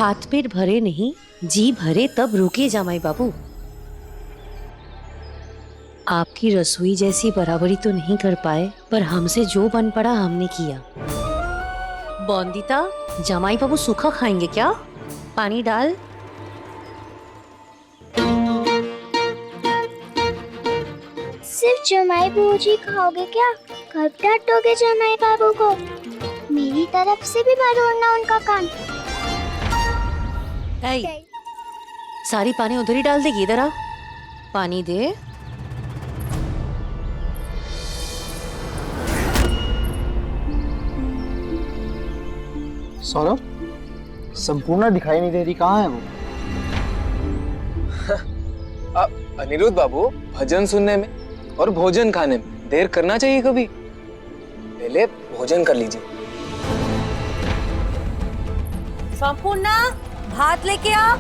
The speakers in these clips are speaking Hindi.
हाथ पेट भरे नहीं, जी भरे तब रुके जामाई बाबू। आपकी रसोई जैसी बराबरी तो नहीं कर पाए, पर हमसे जो बन पड़ा हमने किया। बॉन्दिता, जमाई बाबू सूखा खाएंगे क्या? पानी डाल। सिर्फ जमाई बूजी खाओगे क्या? कब डांटोगे जमाई बाबू को? मेरी तरफ से भी मरोड़ना उनका काम। सारी पानी उधर ही डाल देगी, इधर आ, पानी दे। सौरभ, संपूर्णा दिखाई नहीं दे रही, कहाँ है वो? अनिरुद्ध बाबू, भजन सुनने में और भोजन खाने में देर करना चाहिए कभी। पहले भोजन कर लीजिए। संपूर्णा, भात लेके आ।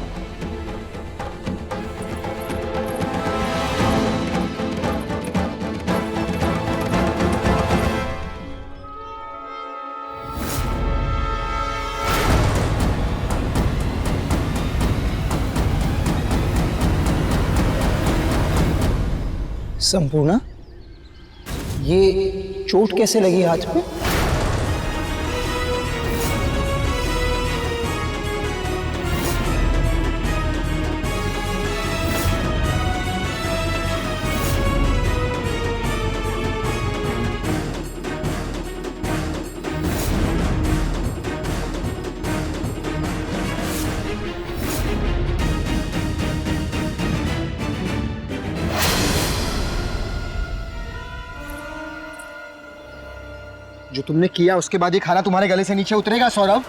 संपूर्णा, ये चोट कैसे लगी हाथ पे? जो तुमने किया उसके बाद ये खाना तुम्हारे गले से नीचे उतरेगा सौरभ।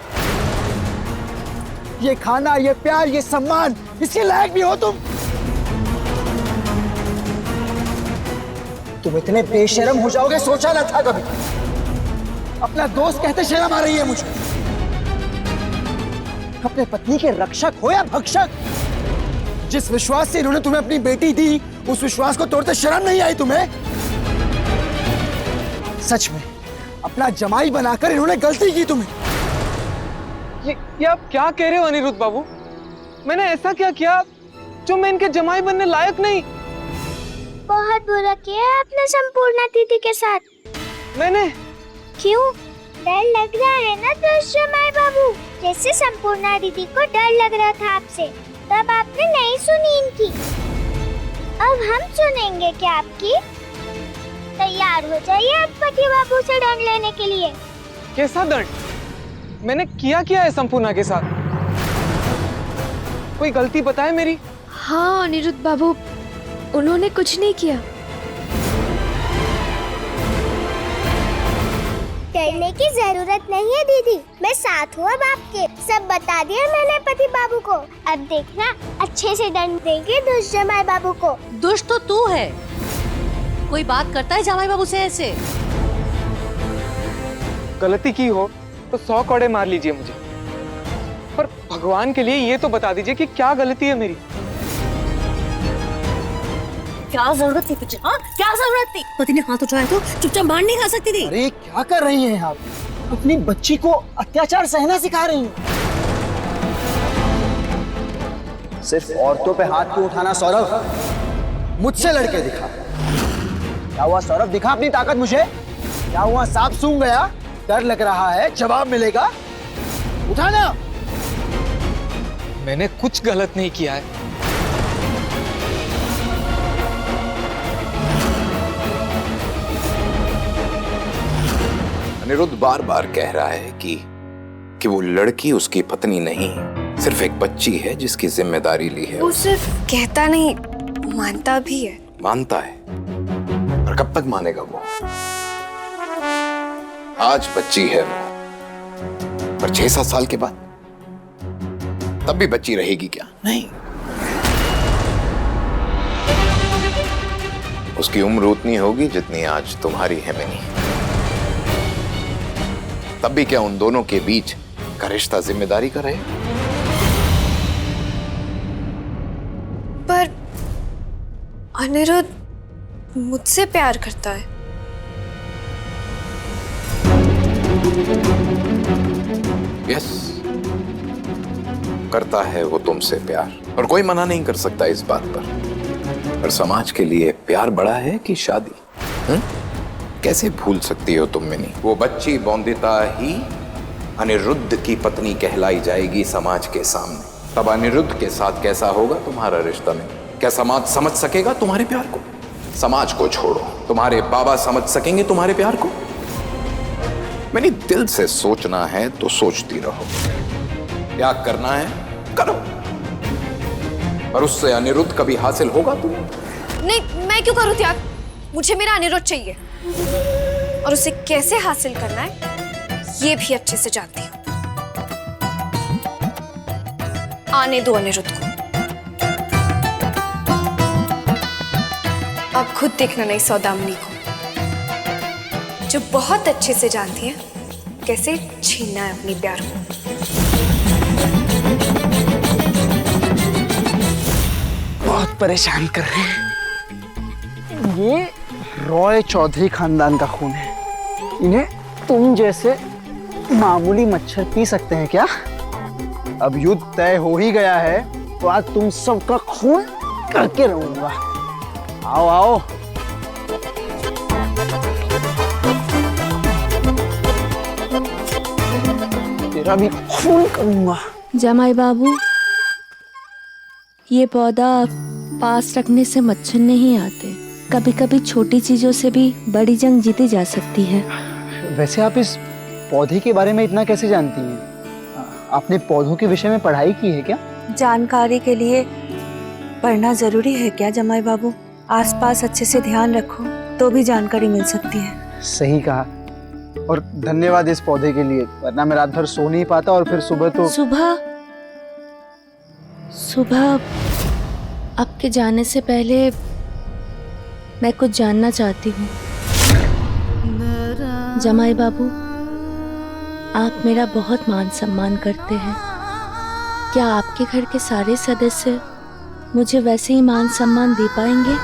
ये खाना, ये प्यार, ये सम्मान, इसके लायक भी हो तुम? तुम इतने बेशर्म हो जाओगे सोचा न था कभी। अपना दोस्त कहते शर्म आ रही है मुझे। अपने पत्नी के रक्षक हो या भक्षक? जिस विश्वास से इन्होंने तुम्हें अपनी बेटी दी, उस विश्वास को तोड़ते शर्म नहीं आई तुम्हें? सच में अपना जमाई बनाकर इन्होंने गलती की तुम्हें। ये आप क्या कह रहे हो अनिरुद्ध बाबू? मैंने ऐसा क्या किया जो मैं इनके जमाई बनने लायक नहीं? बहुत बुरा किया है आपने संपूर्णा दीदी के साथ। मैंने? क्यों? डर लग रहा है ना जमाई बाबू? जैसे संपूर्णा दीदी को डर लग रहा था आपसे, तब आपने नहीं सुनी इनकी। अब हम सुनेंगे क्या आपकी? तैयार हो जाइए पति बाबू से दंड लेने के लिए। कैसा दंड? मैंने किया है संपूर्णा के साथ? कोई गलती बताए मेरी? हाँ अनिरुद्ध बाबू, उन्होंने कुछ नहीं किया। डरने की जरूरत नहीं है दीदी, मैं साथ हूँ अब आपके। सब बता दिया मैंने पति बाबू को। अब देखना, अच्छे से दंड देंगे दुष्ट जमाई बाबू को। दुष्ट तो तू है। कोई बात करता है जमाई बाबू से ऐसे? गलती की हो तो 100 कोड़े मार लीजिए मुझे, पर भगवान के लिए ये तो बता दीजिए कि क्या गलती है मेरी। क्या जरूरत थी तुझे? हाँ, क्या जरूरत थी? पति ने हाथ उठाया तो चुपचाप मार नहीं खा सकती थी? अरे क्या कर रही हैं आप? अपनी बच्ची को अत्याचार सहना सिखा रही हैं। सिर्फ औरतों पे हाथ क्यों उठाना सौरभ? मुझसे लड़के दिखा। क्या हुआ सौरभ? दिखा अपनी ताकत मुझे। क्या हुआ? सांप सूंघ गया? डर लग रहा है? जवाब मिलेगा। उठाना। मैंने कुछ गलत नहीं किया है। अनिरुद्ध बार बार कह रहा है कि वो लड़की उसकी पत्नी नहीं, सिर्फ एक बच्ची है जिसकी जिम्मेदारी ली है। वो सिर्फ कहता नहीं, मानता भी है। मानता है, पर कब तक मानेगा वो? आज बच्ची है वो, पर 6-7 साल के बाद तब भी बच्ची रहेगी क्या? नहीं। उसकी उम्र उतनी होगी जितनी आज तुम्हारी है मिनी। तब भी क्या उन दोनों के बीच का रिश्ता जिम्मेदारी का रहे? पर अनिरुद्ध मुझसे प्यार करता है। यस, करता है वो तुमसे प्यार, और कोई मना नहीं कर सकता इस बात पर समाज के लिए प्यार बड़ा है कि शादी? कैसे भूल सकती हो तुम मिनी? वो बच्ची बौंदिता ही अनिरुद्ध की पत्नी कहलाई जाएगी समाज के सामने। तब अनिरुद्ध के साथ कैसा होगा तुम्हारा रिश्ता? में क्या समाज समझ सकेगा तुम्हारे प्यार को? समाज को छोड़ो, तुम्हारे बाबा समझ सकेंगे तुम्हारे प्यार को? मैंने दिल से सोचना है तो सोचती रहो, त्याग करना है करो, पर उससे अनिरुद्ध कभी हासिल होगा तुम्हें? नहीं, मैं क्यों करूं त्याग? मुझे मेरा अनिरुद्ध चाहिए, और उसे कैसे हासिल करना है ये भी अच्छे से जानती हूँ। आने दो अनिरुद्ध को। अब खुद देखना नहीं सौदामिनी को, जो बहुत अच्छे से जानती है कैसे छीनना है अपनी प्यार को। बहुत परेशान कर रहे हैं। ये रॉय चौधरी खानदान का खून है। इन्हें तुम जैसे मामूली मच्छर पी सकते हैं क्या? अब युद्ध तय हो ही गया है तो आज तुम सबका खून करके रहूंगा। आओ आओ। तेरा भी खून करूंगा। जमाई बाबू, ये पौधा पास रखने से मच्छर नहीं आते। कभी कभी छोटी चीजों से भी बड़ी जंग जीती जा सकती है। वैसे आप इस पौधे के बारे में इतना कैसे जानती हैं? आपने पौधों के विषय में पढ़ाई की है क्या? जानकारी के लिए पढ़ना जरूरी है क्या जमाई बाबू? आसपास अच्छे से ध्यान रखो तो भी जानकारी मिल सकती है। सही कहा, और धन्यवाद इस पौधे के लिए, वरना मैं रात भर सो नहीं पाता और फिर सुबह तो सुबह आपके जाने से पहले मैं कुछ जानना चाहती हूँ। जमाई बाबू, आप मेरा बहुत मान सम्मान करते हैं। क्या आपके घर के सारे सदस्य मुझे वैसे ही मान सम्मान दे पाएंगे?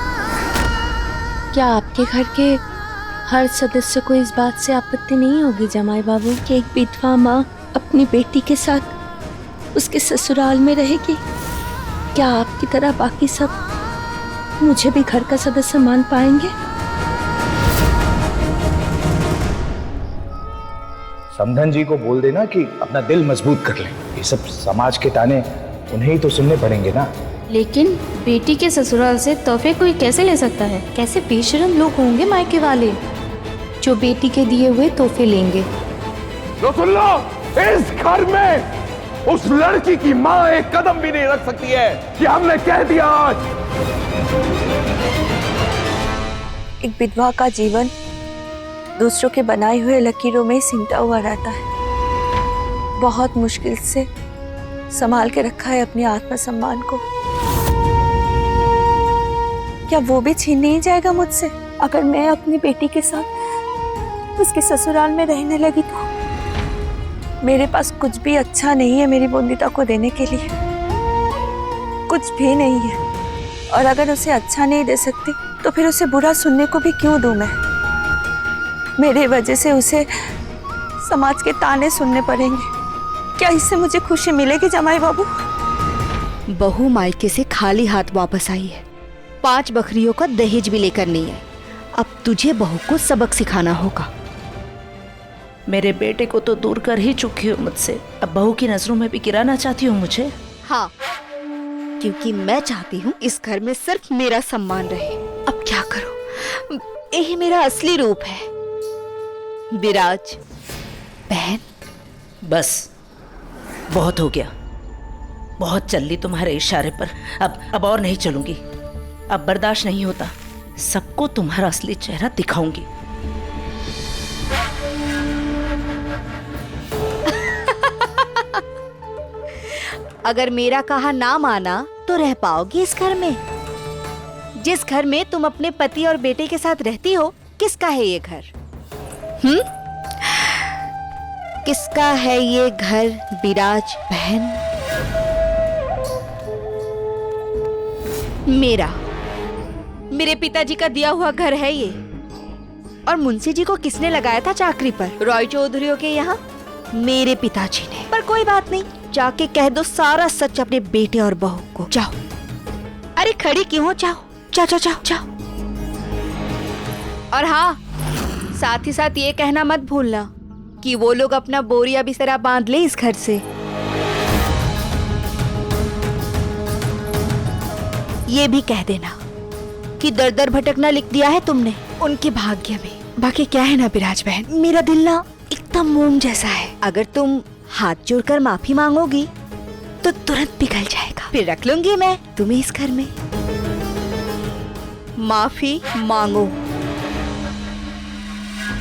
क्या आपके घर के हर सदस्य को इस बात से आपत्ति नहीं होगी जमाई बाबू कि एक विधवा माँ अपनी बेटी के साथ उसके ससुराल में रहेगी? क्या आपकी तरह बाकी सब मुझे भी घर का सदस्य मान पाएंगे? समधन जी को बोल देना कि अपना दिल मजबूत कर लें। ये सब समाज के ताने उन्हें ही तो सुनने पड़ेंगे ना। लेकिन बेटी के ससुराल से तोहफे कोई कैसे ले सकता है? कैसे बेशरम लोग होंगे मायके वाले जो बेटी के दिए हुए तोहफे लेंगे। तो सुन लो, इस घर में उस लड़की की माँ एक कदम भी नहीं रख सकती है कि हमने कह दिया। आज एक विधवा का जीवन दूसरों के बनाए हुए लकीरों में सिमटा हुआ रहता है। बहुत मुश्किल से संभाल के रखा है अपने आत्मसम्मान को। क्या वो भी छीन नहीं जाएगा मुझसे अगर मैं अपनी बेटी के साथ उसके ससुराल में रहने लगी तो? मेरे पास कुछ भी अच्छा नहीं है मेरी बोंदिता को देने के लिए, कुछ भी नहीं है। और अगर उसे अच्छा नहीं दे सकती तो फिर उसे बुरा सुनने को भी क्यों दूं मैं? मेरे वजह से उसे समाज के ताने सुनने पड़ेंगे। क्या इससे मुझे खुशी मिलेगी जमाई बाबू? बहू मायके से खाली हाथ वापस आई है, 5 बकरियों का दहेज भी लेकर नहीं है। अब तुझे बहू को सबक सिखाना होगा। मेरे बेटे को तो दूर कर ही चुकी हो मुझसे, अब बहू की नजरों में भी गिराना चाहती हूँ मुझे? हाँ, क्योंकि मैं चाहती हूँ इस घर में सिर्फ मेरा सम्मान रहे। अब क्या करूँ, यही मेरा असली रूप है। विराज बहन, बस बहुत हो गया, बहुत चल ली तुम्हारे इशारे पर। अब और नहीं चलूंगी, अब बर्दाश्त नहीं होता। सबको तुम्हारा असली चेहरा दिखाऊंगी। अगर मेरा कहा ना माना तो रह पाओगी इस घर में? जिस घर में तुम अपने पति और बेटे के साथ रहती हो, किसका है ये घर? किसका है ये घर विराज बहन? मेरा, मेरे पिताजी का दिया हुआ घर है ये। और मुंशी जी को किसने लगाया था चाकरी पर? रॉय चौधरियों के यहाँ मेरे पिताजी ने। पर कोई बात नहीं, जाके कह दो सारा सच अपने बेटे और बहू को। जाओ। अरे खड़ी क्यों हो? जाओ जाओ जाओ जाओ जाओ। और हाँ, साथ ही साथ ये कहना मत भूलना कि वो लोग अपना बोरिया बिस्तरा बांध ले इस घर से। ये भी कह देना कि दर दर भटकना लिख दिया है तुमने उनके भाग्य में। बाकी क्या है ना विराज बहन, मेरा दिल ना एकदम मोम जैसा है। अगर तुम हाथ जोड़कर माफी मांगोगी तो तुरंत पिघल जाएगा। फिर रख लूंगी मैं तुम्हें इस घर में। माफी मांगो।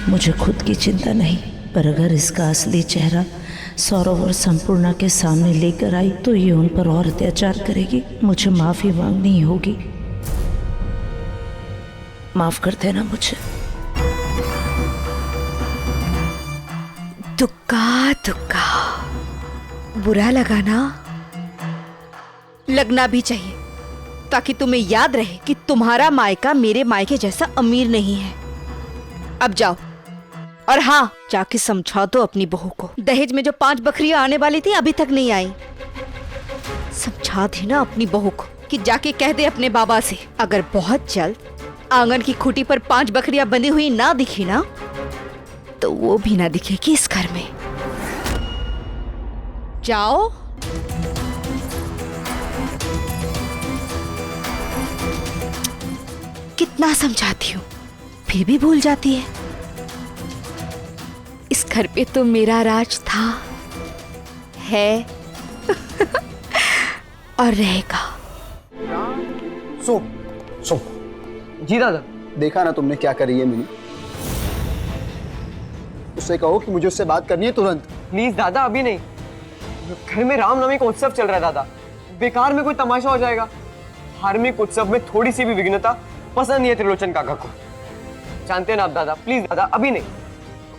मुझे खुद की चिंता नहीं, पर अगर इसका असली चेहरा सौरव और संपूर्णा के सामने लेकर आई तो ये उन पर और अत्याचार करेगी। मुझे माफी मांगनी ही होगी। माफ कर देना मुझे। दुक्का दुक्का, बुरा लगा ना? लगना भी चाहिए, ताकि तुम्हें याद रहे कि तुम्हारा मायका मेरे मायके जैसा अमीर नहीं है। अब जाओ, और हाँ, जाके समझा दो अपनी बहू को। दहेज में जो 5 बकरियां आने वाली थी अभी तक नहीं आई। समझा देना अपनी बहू को कि जाके कह दे अपने बाबा से, अगर बहुत जल्द आंगन की खूंटी पर 5 बकरियां बंधी हुई ना दिखी ना, तो वो भी ना दिखेगी इस घर में। जाओ। कितना समझाती हूँ फिर भी भूल जाती है। इस घर पे तो मेरा राज था, है और रहेगा। सो जी दादा। देखा ना तुमने क्या करी है मिनी? उससे कहो कि मुझे उससे बात करनी है तुरंत। प्लीज दादा, अभी नहीं। घर में रामनवमी का उत्सव चल रहा है दादा, बेकार में कोई तमाशा हो जाएगा। धार्मिक उत्सव में थोड़ी सी भी विघ्नता पसंद नहीं है त्रिलोचन काका को, जानते हैं ना आप दादा। प्लीज दादा, अभी नहीं।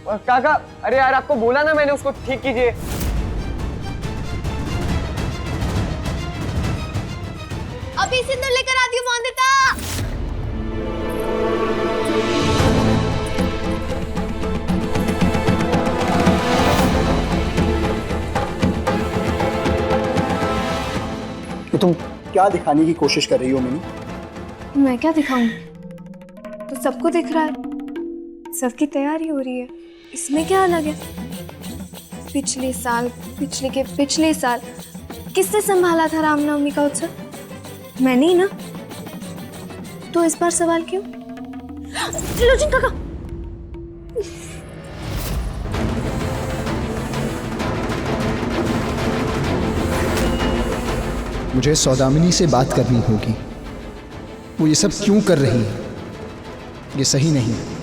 और काका, अरे यार आपको बोला ना मैंने, उसको ठीक कीजिए। अभी सिंदूर लेकर आती हूँ मोनिता। कि तुम क्या दिखाने की कोशिश कर रही हो मिनी? मैं क्या दिखाऊं? तो सबको दिख रहा है, सबकी तैयारी हो रही है। इसमें क्या अलग है? पिछले साल, पिछले साल किसने संभाला था रामनवमी का उत्सव? मैंने ही ना। तो इस बार सवाल क्यों? त्रिलोचन काका, मुझे सौदामिनी से बात करनी होगी। वो ये सब क्यों कर रही है? ये सही नहीं है।